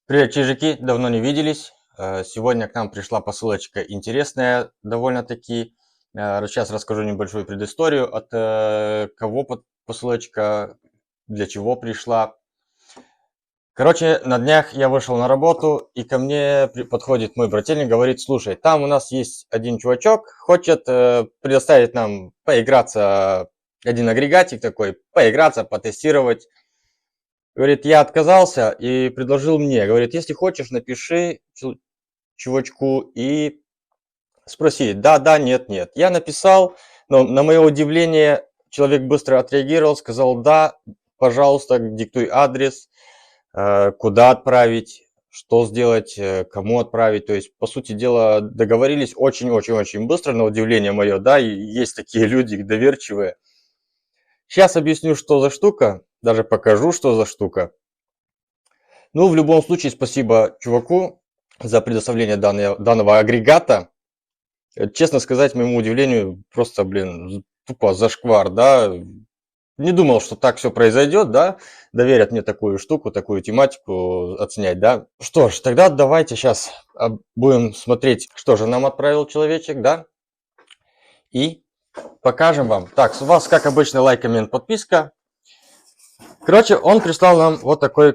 Привет, чижики, давно не виделись. Сегодня к нам пришла посылочка интересная довольно-таки. Сейчас расскажу небольшую предысторию, от кого посылочка, для чего пришла. Короче, на днях я вышел на работу, и ко мне подходит мой брательник, говорит: слушай, там у нас есть один чувачок, хочет предоставить нам поиграться, один агрегатик такой, поиграться, потестировать. Говорит, я отказался и предложил мне. Говорит, если хочешь, напиши чувачку и спроси, да, да, нет, нет. Я написал, но на мое удивление человек быстро отреагировал, сказал, да, пожалуйста, диктуй адрес, куда отправить, что сделать, кому отправить. То есть, по сути дела, договорились очень-очень-очень быстро, на удивление мое, да, и есть такие люди доверчивые. Сейчас объясню, что за штука, даже покажу, что за штука. Ну, в любом случае, спасибо чуваку за предоставление данного агрегата. Честно сказать, моему удивлению, просто, блин, тупо зашквар, да. Не думал, что так все произойдет, да. Доверят мне такую штуку, такую тематику отснять, да. Что ж, тогда давайте сейчас будем смотреть, что же нам отправил человечек, да. И покажем вам. Так, с вас, как обычно, лайк, коммент, подписка. Короче, он прислал нам вот такой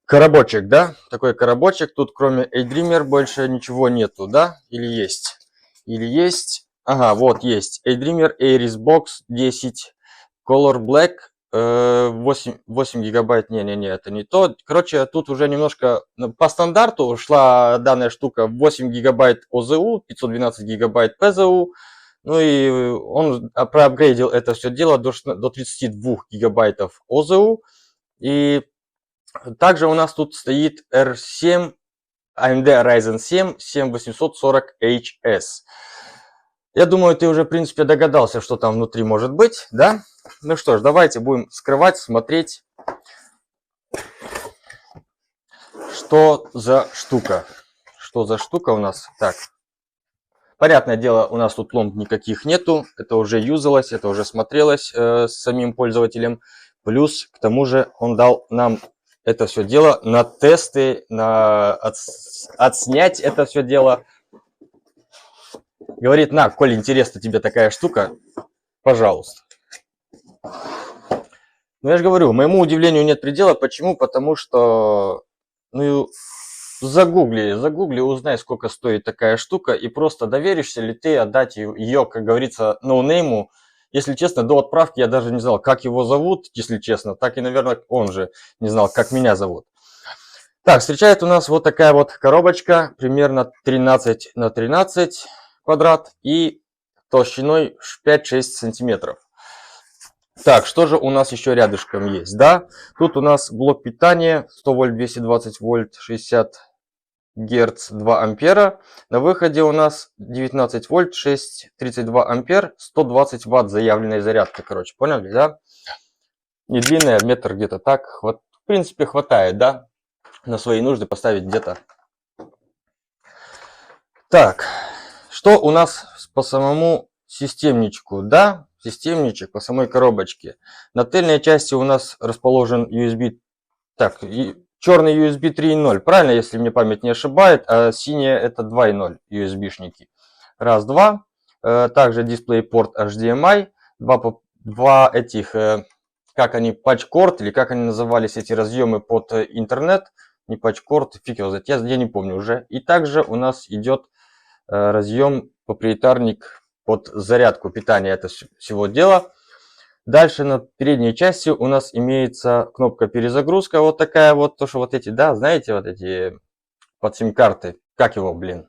коробочек, да. Такой коробочек. Тут кроме A-Dreamer больше ничего нету, да. Или есть? Или есть? Ага, вот есть. A-Dreamer Aries Box 10 Color Black 8 гигабайт. Не, это не то. Короче, тут уже немножко по стандарту шла данная штука 8 гигабайт ОЗУ, 512 гигабайт ПЗУ. Ну и он проапгрейдил это все дело до 32 гигабайтов ОЗУ. И также у нас тут стоит R7 AMD Ryzen 7 7840HS. Я думаю, ты уже, в принципе, догадался, что там внутри может быть, да? Ну что ж, давайте будем скрывать, смотреть, что за штука. Что за штука у нас? Так, понятное дело, у нас тут пломб никаких нету. Это уже юзалось, это уже смотрелось с самим пользователем. Плюс, к тому же, он дал нам это все дело на тесты, на отснять это все дело. Говорит, на, коль интересна тебе такая штука, пожалуйста. Ну, я же говорю, моему удивлению нет предела. Почему? Потому что, ну, загугли, узнай, сколько стоит такая штука, и просто доверишься ли ты отдать ее, как говорится, ноунейму. Если честно, до отправки я даже не знал, как его зовут, если честно, так и, наверное, он же не знал, как меня зовут. Так, встречает у нас вот такая вот коробочка, примерно 13 на 13 квадрат и толщиной 5-6 сантиметров. Так, что же у нас еще рядышком есть, да? Тут у нас блок питания 100 вольт, 220 вольт, 60 герц, 2 ампера. На выходе у нас 19 вольт, 6,32 ампер, 120 ватт заявленная зарядка, короче, поняли, да? Не длинная, метр где-то так, в принципе, хватает, да? На свои нужды поставить где-то. Так, что у нас по самому системничку, да? Системничек по самой коробочке. На тыльной части у нас расположен USB, так, черный USB 3.0, правильно, если мне память не ошибает, а синяя это 2.0 USB-шники. Раз, два. Также DisplayPort HDMI, два этих, как они, патчкорд, или как они назывались, эти разъемы под интернет, не патчкорд, фиг его знает, я не помню уже. И также у нас идет разъем проприетарник под зарядку питания этого всего дела. Дальше на передней части у нас имеется кнопка перезагрузка, вот такая вот, то что вот эти, да, знаете, вот эти под сим-карты, как его, блин.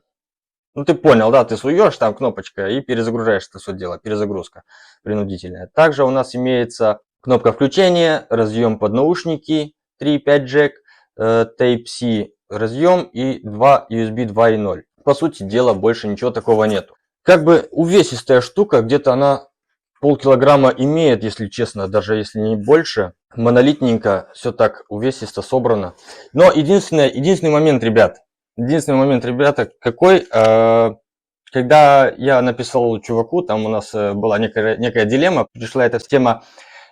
Ну ты понял, да, ты суешь, там кнопочка и перезагружаешь это все дело, перезагрузка принудительная. Также у нас имеется кнопка включения, разъем под наушники, 3.5 джек, Type-C разъем и 2 USB 2.0. По сути дела, больше ничего такого нету. Как бы увесистая штука, где-то она полкилограмма имеет, если честно, даже если не больше. Монолитненько, все так увесисто собрано. Но единственный момент, ребята, какой, когда я написал чуваку, там у нас была некая дилемма, пришла эта тема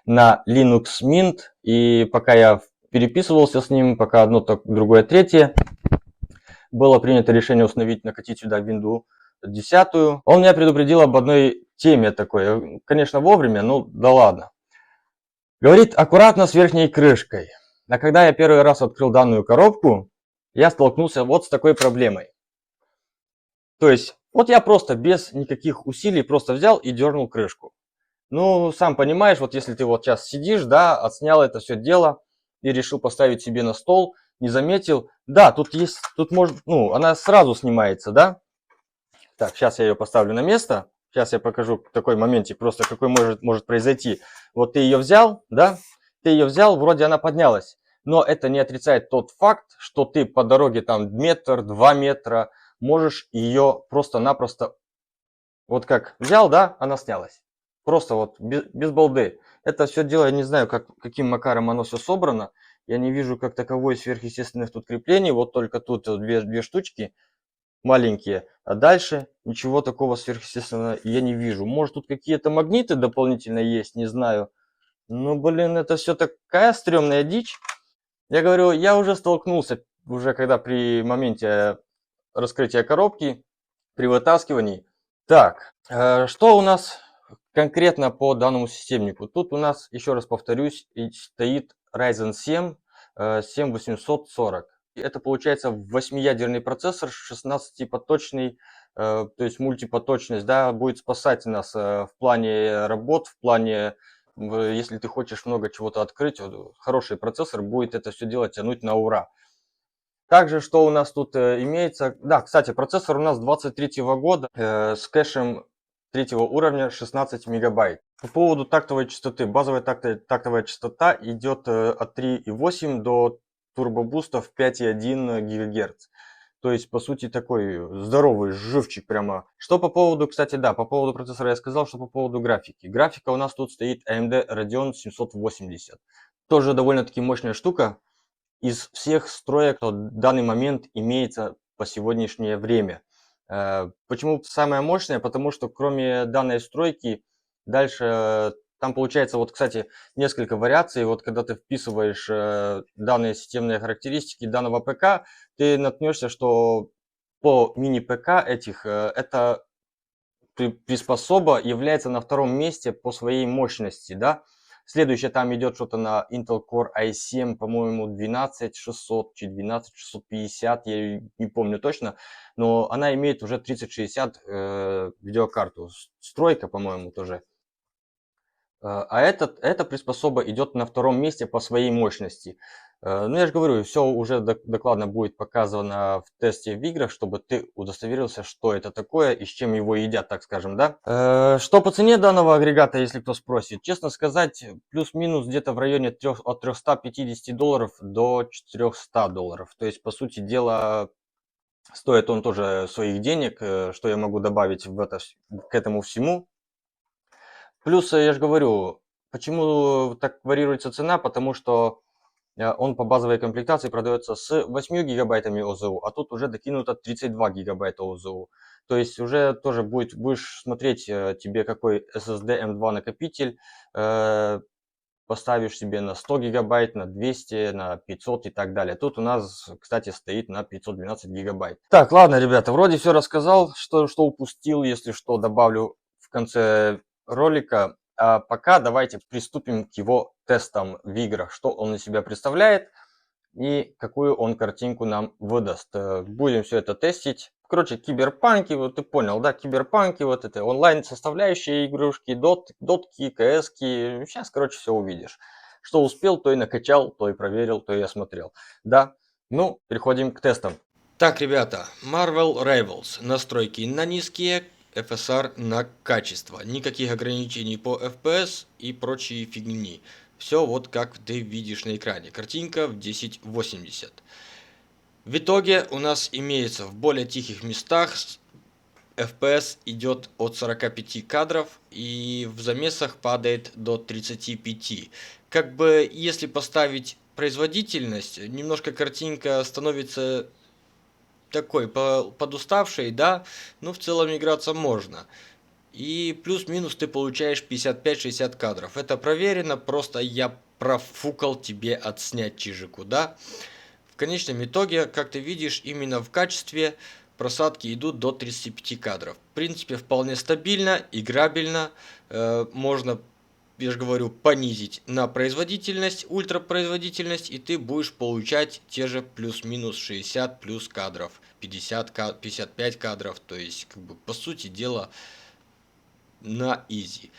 на Linux Mint, и пока я переписывался с ним, пока одно, так другое, третье, было принято решение установить, накатить сюда винду 10. Он меня предупредил об одной теме такой, конечно, вовремя, ну да ладно. Говорит, аккуратно с верхней крышкой. А когда я первый раз открыл данную коробку, я столкнулся вот с такой проблемой. То есть, вот я просто без никаких усилий просто взял и дернул крышку. Ну, сам понимаешь, вот если ты вот сейчас сидишь, да, отснял это все дело и решил поставить себе на стол, не заметил, да, тут есть, тут может, ну, она сразу снимается, да. Так, сейчас я ее поставлю на место. Сейчас я покажу такой моментик, просто какой может произойти. Вот ты ее взял, да, ты ее взял, вроде она поднялась. Но это не отрицает тот факт, что ты по дороге там метр, 2 метра можешь ее просто-напросто, вот как взял, да, она снялась. Просто вот без балды. Это все дело, я не знаю, каким макаром оно все собрано. Я не вижу как таковой сверхъестественных тут креплений. Вот только тут две штучки маленькие, а дальше ничего такого сверхъестественного я не вижу. Может, тут какие-то магниты дополнительно есть, не знаю. Ну, блин, это все такая стрёмная дичь. Я говорю, я уже столкнулся, уже когда при моменте раскрытия коробки, при вытаскивании. Так, что у нас конкретно по данному системнику? Тут у нас, еще раз повторюсь, стоит Ryzen 7 7840. Это получается 8-ядерный процессор, 16-поточный, то есть мультипоточность, да, будет спасать нас в плане работ, в плане, если ты хочешь много чего-то открыть, хороший процессор будет это все дело тянуть на ура. Также, что у нас тут имеется, да, кстати, процессор у нас 23-го года с кэшем 3-го уровня 16 мегабайт. По поводу тактовой частоты, базовая тактовая частота идет от 3,8 до турбобустов 5,1 ГГц. То есть, по сути, такой здоровый живчик прямо. Что по поводу, кстати, да, по поводу процессора я сказал, что по поводу графики. Графика у нас тут стоит AMD Radeon 780. Тоже довольно-таки мощная штука. Из всех строек, что в данный момент имеется по сегодняшнее время. Почему самая мощная? Потому что кроме данной стройки, дальше там получается, вот, кстати, несколько вариаций. Вот когда ты вписываешь данные системные характеристики данного ПК, ты наткнешься, что по мини-ПК этих эта приспособа является на втором месте по своей мощности, да. Следующее там идет что-то на Intel Core i7, по-моему, 12600, чуть 12650, я не помню точно, но она имеет уже 3060 видеокарту. Стройка, по-моему, тоже. А эта приспособа идет на втором месте по своей мощности. Ну, я же говорю, все уже докладно будет показано в тесте в играх, чтобы ты удостоверился, что это такое и с чем его едят, так скажем, да. Что по цене данного агрегата, если кто спросит? Честно сказать, плюс-минус где-то в районе от $350 до $400. То есть, по сути дела, стоит он тоже своих денег, что я могу добавить к этому всему. Плюс, я же говорю, почему так варьируется цена, потому что он по базовой комплектации продается с 8 гигабайтами ОЗУ, а тут уже докинуто 32 гигабайта ОЗУ. То есть уже тоже будешь смотреть тебе какой SSD M2 накопитель, поставишь себе на 100 гигабайт, на 200, на 500 и так далее. Тут у нас, кстати, стоит на 512 гигабайт. Так, ладно, ребята, вроде все рассказал, что упустил, если что, добавлю в конце ролика. А пока давайте приступим к его тестам в играх, что он из себя представляет и какую он картинку нам выдаст. Будем все это тестить. Короче, киберпанки, вот ты понял, да, киберпанки, вот это онлайн составляющие игрушки, дотки, кски. Сейчас, короче, все увидишь. Что успел, то и накачал, то и проверил, то и осмотрел. Да, ну, переходим к тестам. Так, ребята, Marvel Rivals. Настройки на низкие, FSR на качество. Никаких ограничений по FPS и прочей фигни. Все вот как ты видишь на экране. Картинка в 1080. В итоге у нас имеется в более тихих местах FPS идет от 45 кадров и в замесах падает до 35. Как бы если поставить производительность, немножко картинка становится такой подуставшей, да, но в целом играться можно. И плюс-минус ты получаешь 55-60 кадров. Это проверено, просто я профукал тебе отснять чижику, да. конечном итоге, как ты видишь, именно в качестве просадки идут до 35 кадров. В принципе, вполне стабильно, играбельно. Можно, я же говорю, понизить на производительность, ультрапроизводительность, и ты будешь получать те же плюс-минус 60 плюс кадров, 55 кадров. То есть, как бы, по сути дела, на изи.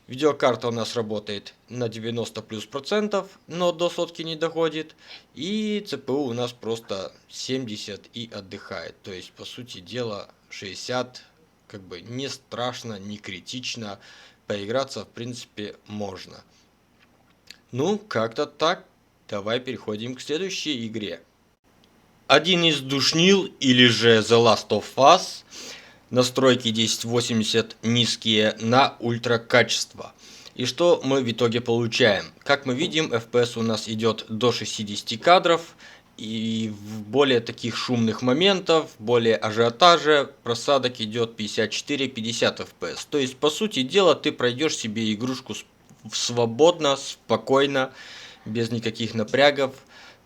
Видеокарта у нас работает на 90 плюс процентов, но до сотки не доходит. И ЦПУ у нас просто 70 и отдыхает. То есть, по сути дела, 60 как бы не страшно, не критично. Поиграться, в принципе, можно. Ну, как-то так. Давай переходим к следующей игре. Один из душнил или же The Last of Us. Настройки 1080 низкие на ультра качество. И что мы в итоге получаем? Как мы видим, FPS у нас идет до 60 кадров. И в более таких шумных моментов, более ажиотажа, просадок идет 54-50 FPS. То есть, по сути дела, ты пройдешь себе игрушку свободно, спокойно, без никаких напрягов.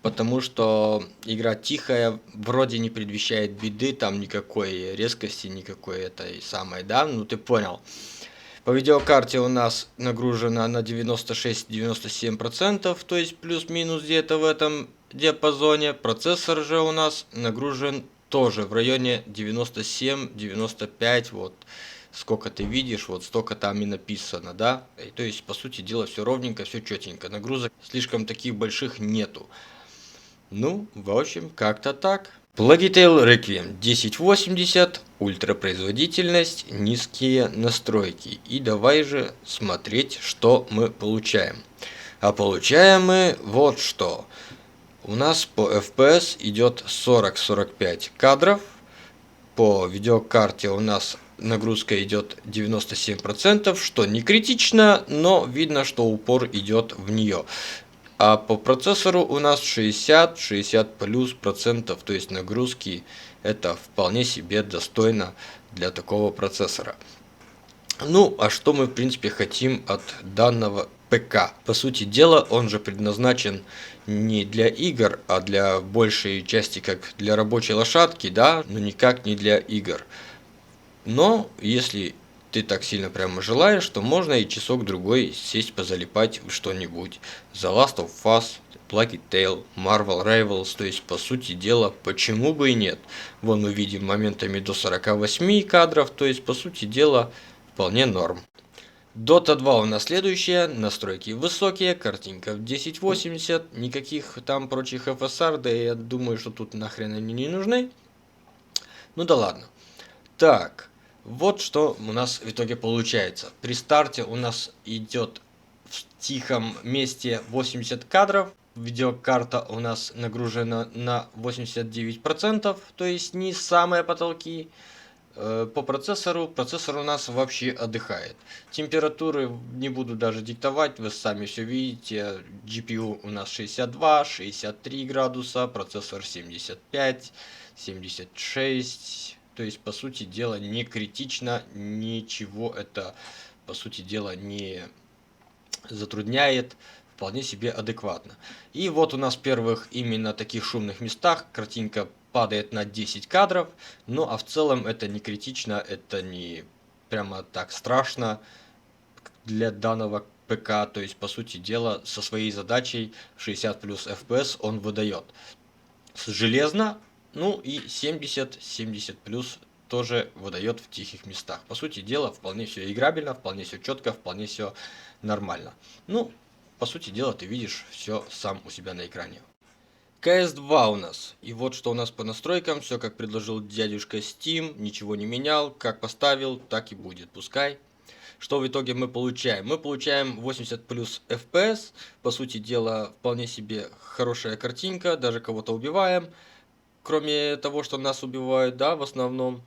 Потому что игра тихая, вроде не предвещает беды, там никакой резкости, никакой этой самой, да, ну ты понял. По видеокарте у нас нагружена на 96-97%, то есть плюс-минус где-то в этом диапазоне. Процессор же у нас нагружен тоже в районе 97-95, вот сколько ты видишь, вот столько там и написано, да. И, то есть, по сути дела, все ровненько, все четенько, нагрузок слишком таких больших нету. Ну, в общем, как-то так. Plague Tale Requiem 1080, ультрапроизводительность, низкие настройки. И давай же смотреть, что мы получаем. А получаем мы вот что. У нас по FPS идет 40-45 кадров. По видеокарте у нас нагрузка идет 97%, что не критично, но видно, что упор идет в нее. А по процессору у нас 60-60 плюс процентов, то есть нагрузки, это вполне себе достойно для такого процессора. Ну, а что мы в принципе хотим от данного ПК? По сути дела, он же предназначен не для игр, а для большей части как для рабочей лошадки, да, но никак не для игр. Но если ты так сильно прямо желаешь, то можно и часок-другой сесть позалипать в что-нибудь. The Last of Us, Plague Tale, Marvel Rivals, то есть по сути дела, почему бы и нет. Вон мы видим моментами до 48 кадров, то есть по сути дела вполне норм. Dota 2 у нас следующая, настройки высокие, картинка в 1080, никаких там прочих FSR, да я думаю, что тут нахрен они не нужны. Ну да ладно. Так, вот что у нас в итоге получается. При старте у нас идет в тихом месте 80 кадров. Видеокарта у нас нагружена на 89%, то есть не самые потолки. По процессор у нас вообще отдыхает. Температуры не буду даже диктовать, вы сами все видите. GPU у нас 62-63 градуса, процессор 75, 76. То есть, по сути дела, не критично, ничего это, по сути дела, не затрудняет, вполне себе адекватно. И вот у нас в первых именно таких шумных местах картинка падает на 10 кадров, ну а в целом это не критично, это не прямо так страшно для данного ПК, то есть по сути дела со своей задачей 60 плюс FPS он выдает. Железно, ну и 70-70 плюс тоже выдает в тихих местах. По сути дела, вполне все играбельно, вполне все четко, вполне все нормально. Ну, по сути дела, ты видишь все сам у себя на экране. CS2 у нас. И вот что у нас по настройкам. Все как предложил дядюшка Steam. Ничего не менял. Как поставил, так и будет. Пускай. Что в итоге мы получаем? Мы получаем 80 плюс FPS. По сути дела, вполне себе хорошая картинка. Даже кого-то убиваем. Кроме того, что нас убивают, да, в основном.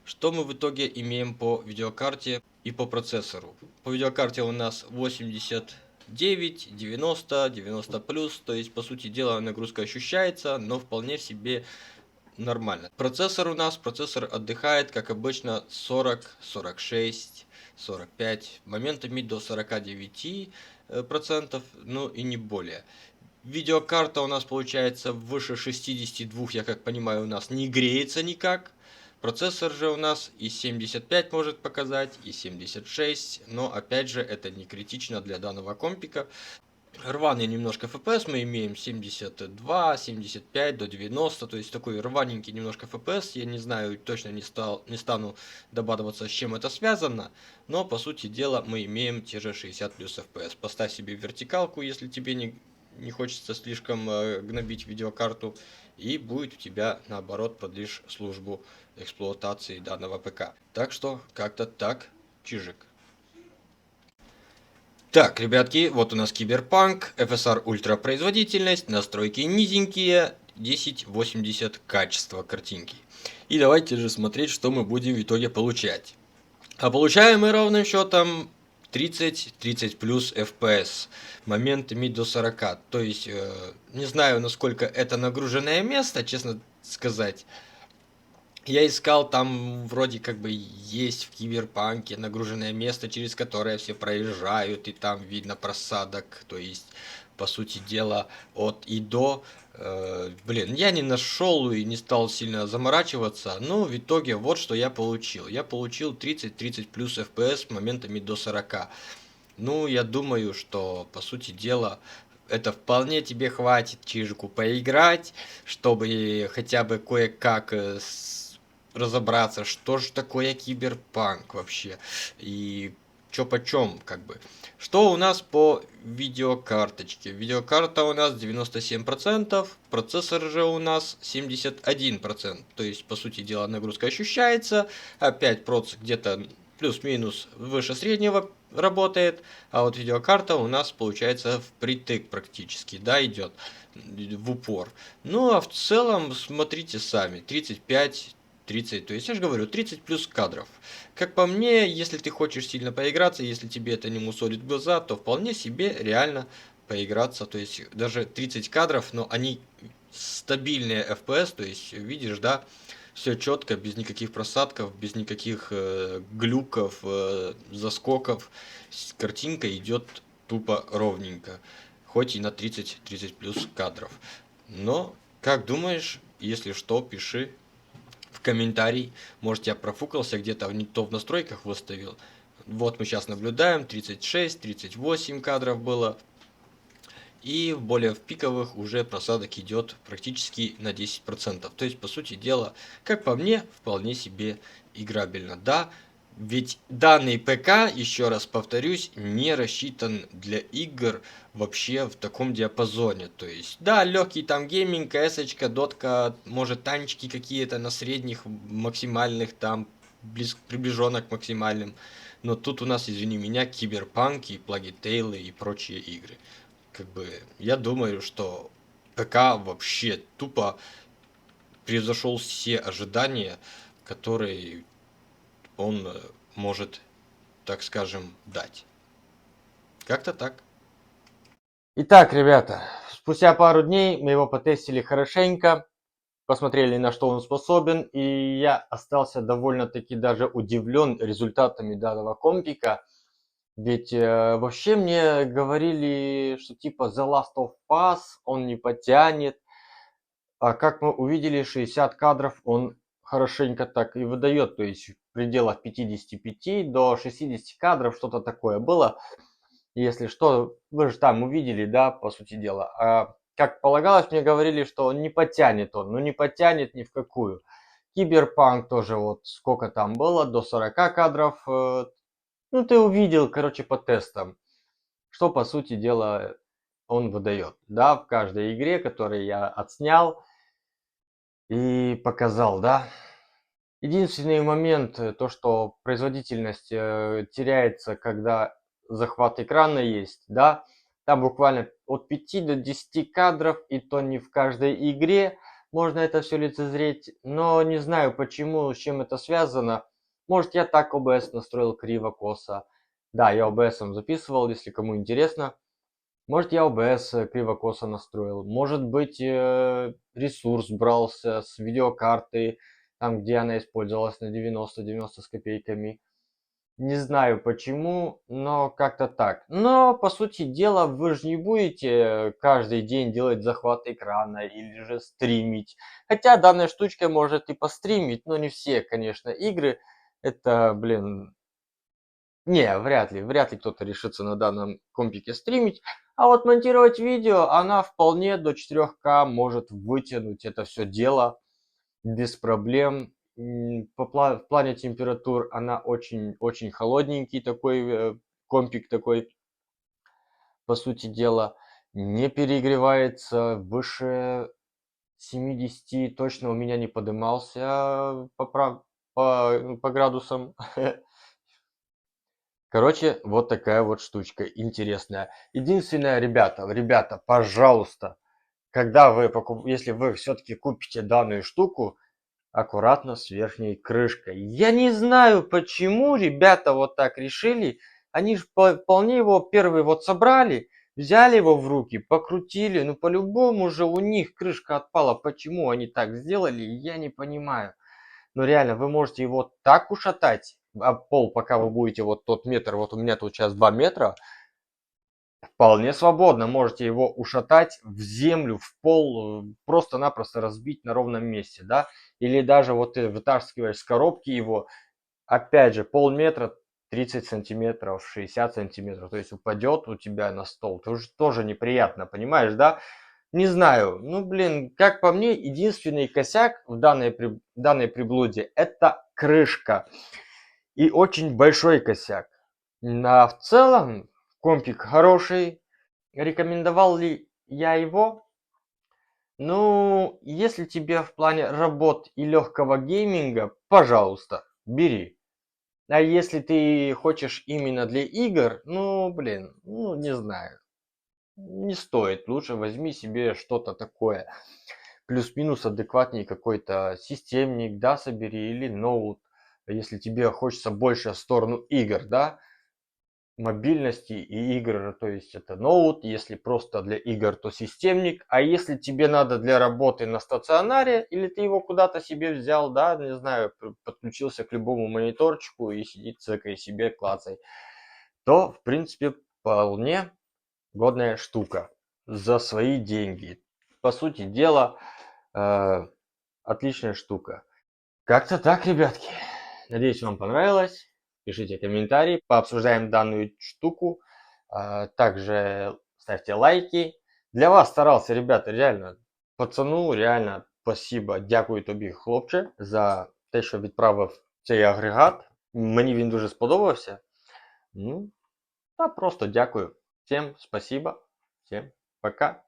Что мы в итоге имеем по видеокарте и по процессору? По видеокарте у нас 89, 90, 90 плюс, то есть по сути дела нагрузка ощущается, но вполне себе нормально. Процессор у нас, процессор отдыхает, как обычно, 40, 46, 45, моментами до 49%, ну и не более. Видеокарта у нас получается выше 62, я как понимаю, у нас не греется никак. Процессор же у нас и 75 может показать, и 76, но опять же это не критично для данного компика. Рваный немножко FPS мы имеем 72, 75 до 90, то есть такой рваненький немножко FPS. Я не знаю, точно не стану догадываться, с чем это связано, но по сути дела мы имеем те же 60 плюс FPS. Поставь себе вертикалку, если тебе не хочется слишком гнобить видеокарту, и будет у тебя наоборот продлишь службу эксплуатации данного ПК. Так что как-то так, чижик. Так, ребятки, вот у нас Киберпанк, FSR ультра производительность, настройки низенькие, 1080 качество картинки. И давайте же смотреть, что мы будем в итоге получать. А получаем мы ровным счетом 30 плюс FPS, моментами до 40. То есть, не знаю, насколько это нагруженное место, честно сказать. Я искал, там вроде как бы есть в Киберпанке нагруженное место, через которое все проезжают, и там видно просадок, то есть, по сути дела, от и до. Блин, я не нашел и не стал сильно заморачиваться, но в итоге вот что я получил. Я получил 30 плюс FPS моментами до 40. Ну, я думаю, что, по сути дела, это вполне тебе хватит чижику поиграть, чтобы хотя бы кое-как разобраться, что же такое киберпанк вообще, и чё почем, как бы. Что у нас по видеокарточке? Видеокарта у нас 97%, процессор же у нас 71%. То есть, по сути дела, нагрузка ощущается. Опять проц где-то плюс-минус выше среднего работает. А вот видеокарта у нас получается впритык практически, да, идет в упор. Ну, а в целом, смотрите сами, 35 30, то есть я же говорю, 30 плюс кадров. Как по мне, если ты хочешь сильно поиграться, если тебе это не мусолит глаза, то вполне себе реально поиграться. То есть даже 30 кадров, но они стабильные FPS, то есть видишь, да, все четко, без никаких просадков, без никаких глюков, заскоков. Картинка идет тупо ровненько, хоть и на 30 плюс кадров. Но, как думаешь, если что, пиши в комментарий. Может, я профукался где-то, не то в настройках выставил. Вот мы сейчас наблюдаем, 36, 38 кадров было. И более в пиковых уже просадок идет практически на 10%. То есть, по сути дела, как по мне, вполне себе играбельно. Да, ведь данный ПК, еще раз повторюсь, не рассчитан для игр вообще в таком диапазоне. То есть, да, легкий там гейминг, КС-очка, дотка, может танчики какие-то на средних, максимальных, там, приближенно к максимальным. Но тут у нас, извини меня, Киберпанк и Плагитейлы и прочие игры. Как бы, я думаю, что ПК вообще тупо превзошел все ожидания, которые он может, так скажем, дать. Как-то так. Итак, ребята, спустя пару дней мы его потестили хорошенько, посмотрели, на что он способен, и я остался довольно-таки даже удивлен результатами данного компика. Ведь вообще мне говорили, что типа The Last of Us он не потянет, а как мы увидели, 60 кадров он хорошенько так и выдает, то есть в пределах 55 до 60 кадров, что-то такое было. Если что, вы же там увидели, да, по сути дела. А как полагалось, мне говорили, что он не потянет он, но не потянет ни в какую. Киберпанк тоже вот сколько там было, до 40 кадров. Ну, ты увидел, короче, по тестам, что, по сути дела, он выдает. Да, в каждой игре, которую я отснял и показал, да. Единственный момент, то, что производительность теряется, когда захват экрана есть, да. Там буквально от 5 до 10 кадров, и то не в каждой игре можно это все лицезреть. Но не знаю почему, с чем это связано. Может, я так OBS настроил криво-косо. Да, я OBS записывал, если кому интересно. Может, я OBS криво-косо настроил. Может быть, ресурс брался с видеокарты, там, где она использовалась на 90 с копейками. Не знаю почему, но как-то так. Но, по сути дела, вы же не будете каждый день делать захват экрана или же стримить. Хотя данная штучка может и постримить, но не все, конечно, игры. Это, блин, не, вряд ли кто-то решится на данном компике стримить. А вот монтировать видео она вполне до 4К может вытянуть это все дело без проблем. В плане температур она очень холодненький такой компик такой, по сути дела, не перегревается, выше 70 точно у меня не подымался по градусам. Короче, вот такая вот штучка интересная. Единственное, ребята, пожалуйста, если вы все-таки купите данную штуку, аккуратно с верхней крышкой. Я не знаю, почему ребята вот так решили. Они же вполне его первый вот собрали, взяли его в руки, покрутили. Ну, по-любому же у них крышка отпала. Почему они так сделали, я не понимаю. Но реально, вы можете его так ушатать об пол, пока вы будете вот тот метр, вот у меня тут сейчас 2 метра, вполне свободно можете его ушатать в землю, в пол, просто-напросто разбить на ровном месте, да, или даже вот ты вытаскиваешь с коробки его, опять же, полметра, 30 сантиметров, 60 сантиметров, то есть упадет у тебя на стол, тоже неприятно, понимаешь, да? Не знаю, ну блин, как по мне, единственный косяк в данной приблуде это крышка. И очень большой косяк. А в целом, компик хороший. Рекомендовал ли я его? Ну, если тебе в плане работ и легкого гейминга, пожалуйста, бери. А если ты хочешь именно для игр, ну, блин, ну, не знаю. Не стоит. Лучше возьми себе что-то такое. Плюс-минус адекватней какой-то системник, да, собери, или ноут. Если тебе хочется больше в сторону игр, да, мобильности и игр, то есть это ноут, если просто для игр, то системник, а если тебе надо для работы на стационаре, или ты его куда-то себе взял, да, не знаю, подключился к любому мониторчику и сидит цикой себе клацай, то, в принципе, вполне годная штука за свои деньги. По сути дела, э, отличная штука. Как-то так, ребятки. Надеюсь, вам понравилось. Пишите комментарии, пообсуждаем данную штуку. Также ставьте лайки. Для вас старался, ребята, реально. Пацану, реально спасибо. Дякую тобі, хлопче, за те, що відправив цей агрегат. Мені він дуже сподобався. Ну, та просто дякую. Всім спасибо. Всім пока.